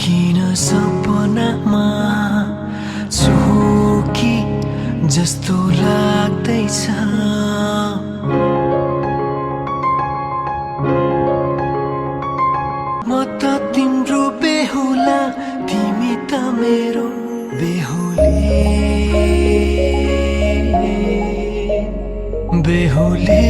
किन सपनामा छु कि जस्तो लाग्दैछ म त तिम्रो बेहुला तिमी त मेरो बेहुली बेहुली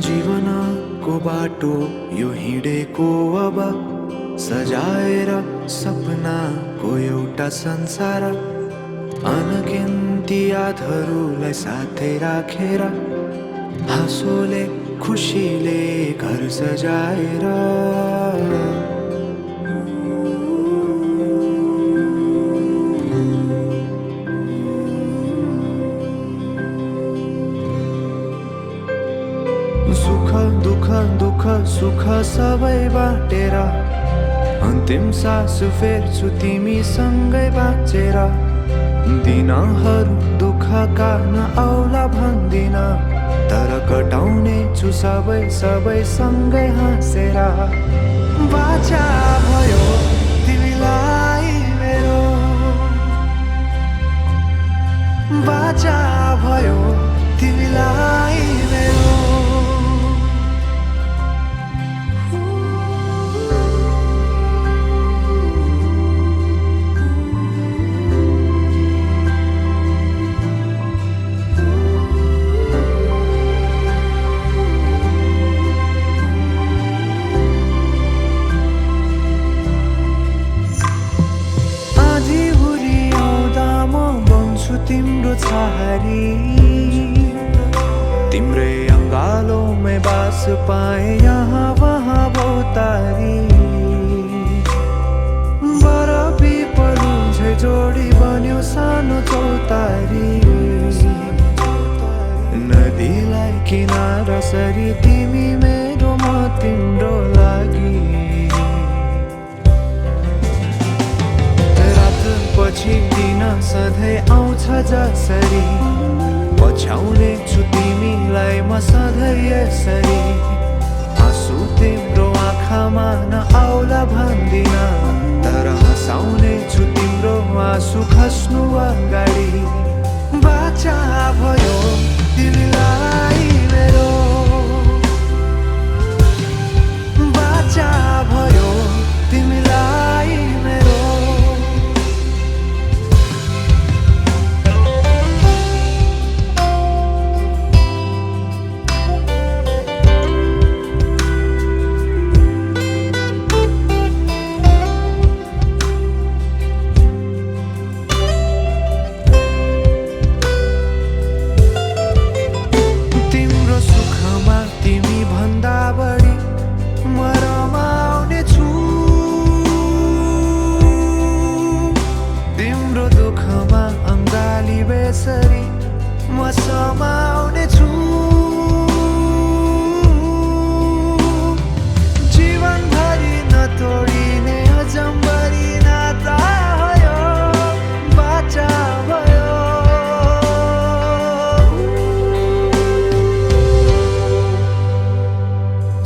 जीवनको बाटो यो हिँडेको अब सजाएर सपनाको एउटा संसार अनगिन्ती यादहरूलाई साथै राखेर हाँसोले खुसीले घर सजाएर सुख दुःख दुःख सुख सबै बाटेर अन्तिम सास फेर्छु तिमीसँगै बाँचेर दिनहरू दुःखका नआउला भन्दिन तर कटाउने छु सबै सबै सँगै हाँसेर बाचा भयो तिमीलाई मेरो बाचा भयो तिमीलाई मेरो तिम्रो छहारी तिम्रै अङ्गालोमै बास पाए यहाँ वहाँ बहुतारी बरफी पलु झै जोडी बन्यो सानो चौतारी नदीलाई किनारा सरी तिमी मेरो म तिम्रो लागि पछि दिन सधैँ आउँछ जसरी पछ्याउने छु तिमीलाई म सधैँ यसरी आँसु तिम्रो आँखामा नआउला भन्दिन तर हँसाउने छु तिम्रो आँसु खस्नु अगाडि बाचा भयो तिमीलाई मेरो बाचा भयो तिमीलाई मेरो म समाउने छु जीवनभरि नतोडिने अजम्बरी नाता भयो बाचा भयो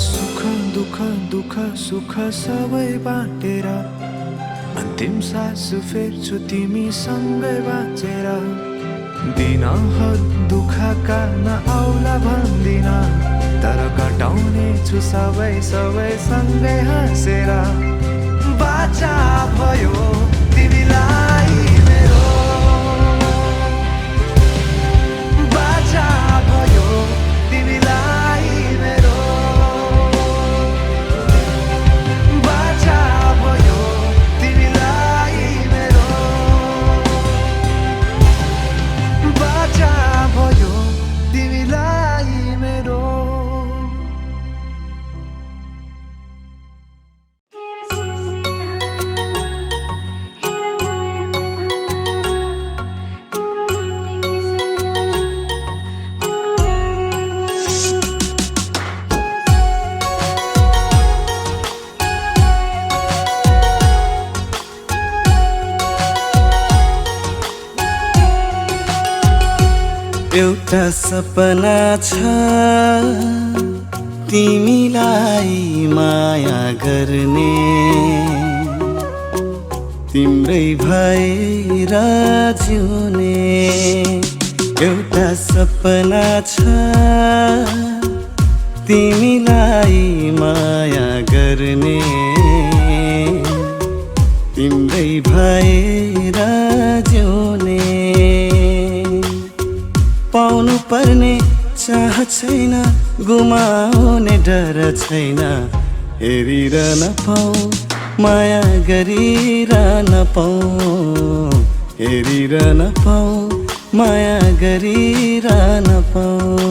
सुख दुःख दुःख सुख सबै बाटेर अन्तिम सास फेर्छु तिमीसँगै बाँचेर दिनहरू दुःखका नआउला भन्दिन तर कटाउने छु सबै सबै सँगै हाँसेर बाचा भयो तिमीलाई मेरो बाचा भयो तिमीलाई मेरो बाचा भयो तिमीलाई मेरो बाचा भयो तिमीलाई मेरो एउटा सपना छ तिमीलाई माया गर्ने तिम्रै भएर जिउने एउटा सपना छ तिमीलाई माया गर्ने तिम्रै भएर जिउने पाउनु पर्ने चाह छैन गुमाउने डर छैन हेरिरहन पाऊ माया गरिरहन पाऊ हेरिरहन पाऊ माया गरिरहन पाऊ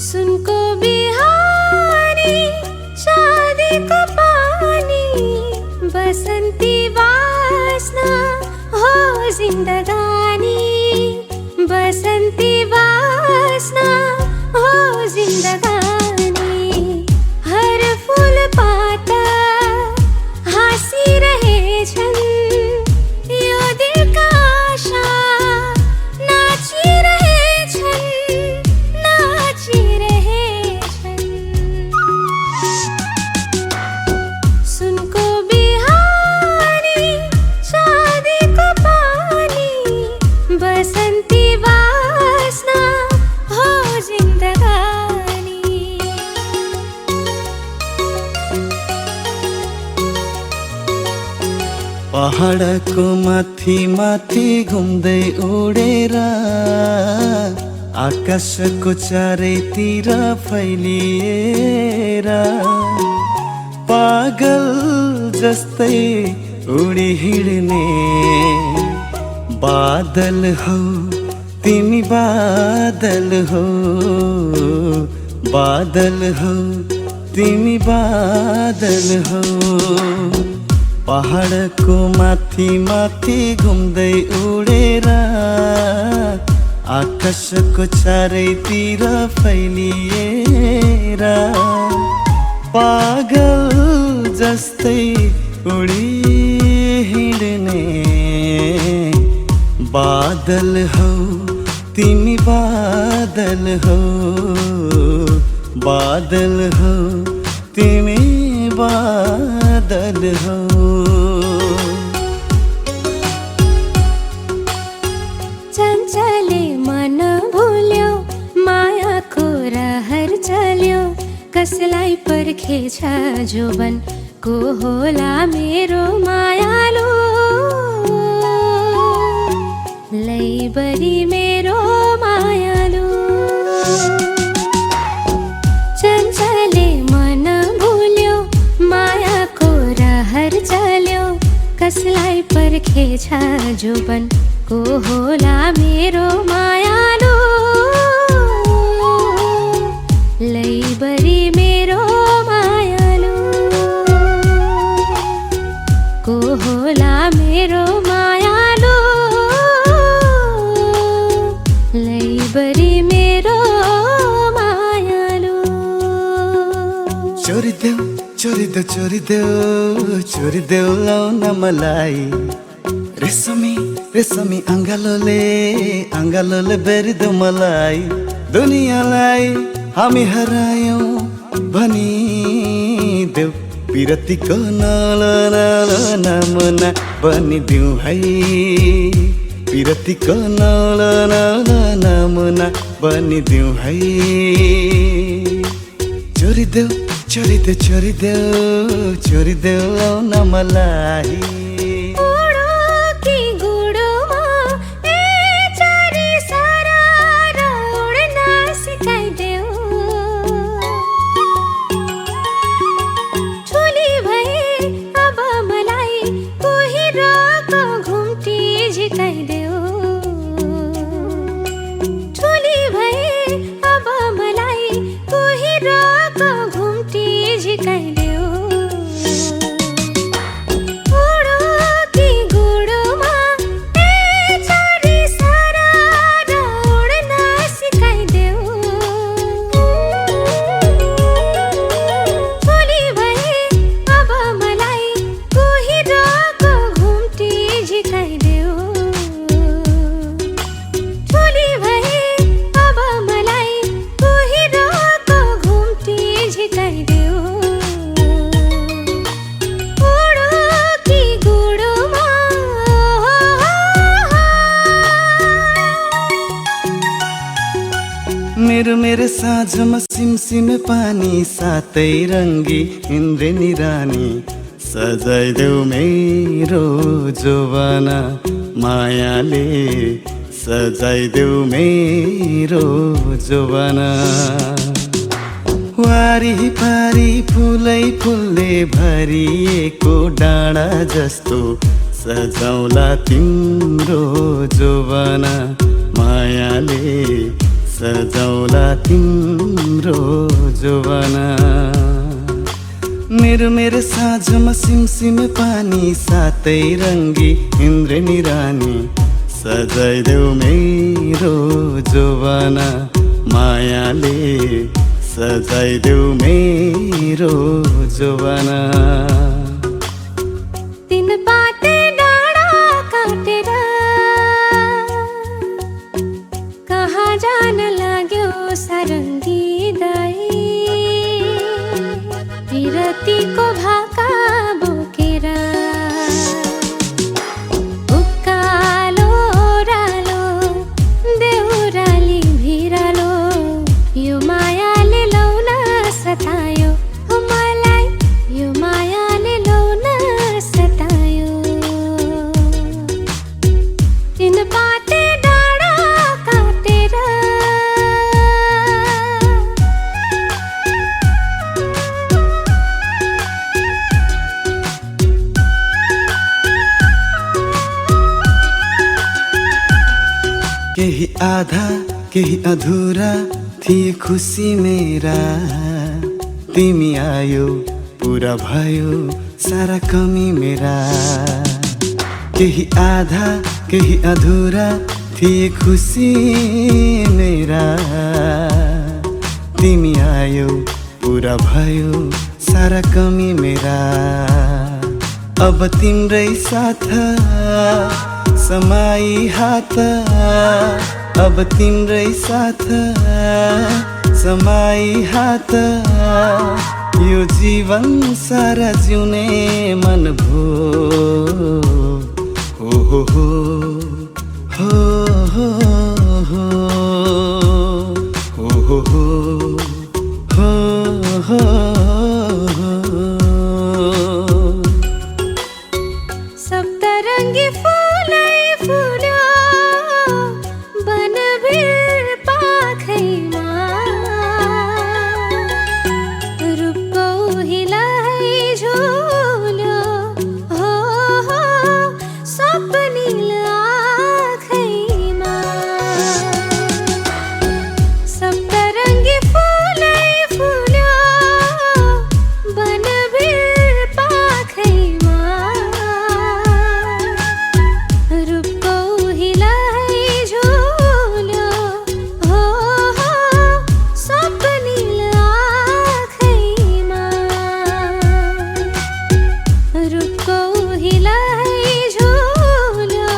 सुनको बिहानी शादीको पानी बसन्ती वासना हो जिन्दगानी बसन्ती वासना हो जिन्दगानी हर फूल पाता हाँसिरहेछन् यो दिलका आशा नाचिरहेछन् सुनको बिहानी शादीको पानी बसन्ती वासना हो जिन्दगानी पहाडको माथि माथि घुम्दै उडेर आकाशको चारैतिर फैलिएर पागल जस्तै उडी हिँड्ने बादल हौ तिमी बादल हौ बादल हौ तिमी बादल हौ पहाडको माथि माथि घुम्दै उडेर आकाशको चारैतिर फैलिएर पागल जस्तै उडी हिँड्ने बादल हौ तिमी बादल हौ बादल हौ तिमी बादल हौ चञ्चले मन भुल्यो मायाको रहर चल्यो कसलाई पर्खेछ जोबन को होला मेरो मायालु लैबरी मेरो मायालु चञ्चले मन भुल्यो मायाको रहर चल्यो कसलाई पर्खेछ जोबन को होला मेरो मायालु लैबरी मेरो मायालु को होला मेरो मायालु लैबरी मेरो मायालु चोरिदेऊ चोरिदेऊ चोरिदेऊ चोरिदेऊ लाउन मलाई रेशमी रेशमी अङ्गालोले बेरिदेऊ मलाई दुनियाँलाई हामी हरायौँ भनिदेऊ पिरतीको नल नल नमुना बनिदेऊ है पिरतीको नल नल नमुना बनिदेऊ है चोरिदेऊ चोरिदेऊ चोरिदेऊ चोरिदेऊ लाउन मलाई झिकाइदेऊ मेरो साँझमा सिमसिमे पानी सातै रङ्गी इन्द्रेणी रानी सजाइदेऊ मेरो जोवाना मायाले सजाइदेऊ मेरो जोवाना वारी पारी फुलै फुलले भरिएको डाँडा जस्तो सजाउला तिम्रो जोवाना मायाले सजाउला तिम्रो जोवाना मेरो साँझमा सिमसिमे पानी सातै रङ्गी इन्द्रेणी रानी सजाइदेऊ मेरो जोवाना मायाले सजाइदेऊ मेरो जोवाना तीन पाते डाँडा काटेर कहाँ जान लाग्यो सारङ्गी दाई विरतीको भाका बोकेर उकालो ओह्रालो देउराली भिरालो यो मायाले लौन सतायो मलाई यो मायाले लौन सतायो तीन पाते डाँडा काटेर केही आधा केही अधुरा थिए खुसी मेरा तिमी आयो पुरा भयो सारा कमी मेरा केही आधा केही अधुरा थिए खुसी मेरा तिमी आयो पुरा भयो सारा कमी मेरा अब तिम्रै साथ समाई हात अब तिम्रै साथ समाई हात यो जीवन सारा जिउने मन भो हो हो हो हो हो हो हो हो हो सप्तरङ्गी फुलै फुल्यो बनभिर पाखैमा रूपौहिलाई झुल्यो हो हो सपनील आँखैमा सप्तरङ्गी फुलै फुल्यो बनभिर पाखैमा रूपौहिलाई झुल्यो हो हो सपनील आँखैमा रूपौहिलाई झुल्यो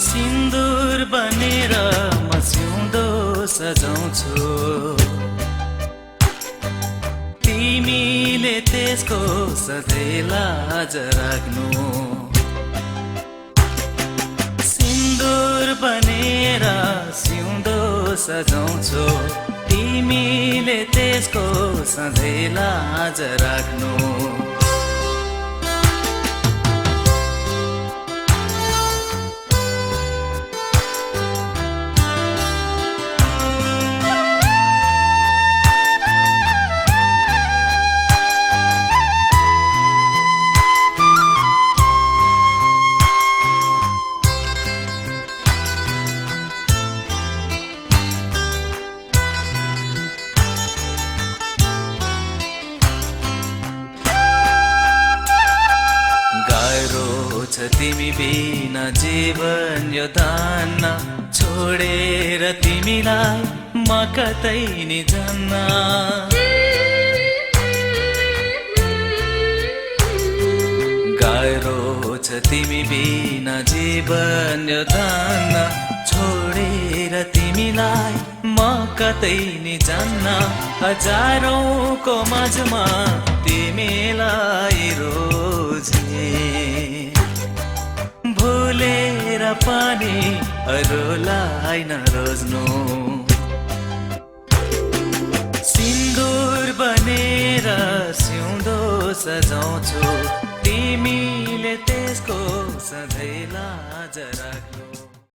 सिन्दुर बनेर म सिउँदो सजाउँछु तिमीले त्यसको सधैँ लाज राख्नु सिन्दुर बनेर सिउँदो सजाउँछु तिमीले त्यसको सधैँ लाज राख्नु तिमी बिना जीवन यो दान्न छोडेर तिमीलाई म कतै नि जान्न गाह्रो छ तिमी बिना जीवन यो दान्न छोडेर तिमीलाई म कतै नि जान्न हजारौंको माझमा तिमीलाई रोजे भुलेर पनि अरूलाई नरोज्नु सिन्दुर बनेर सिउँदो सजाउँछु तिमीले त्यसको सधैँ लाज राख्नु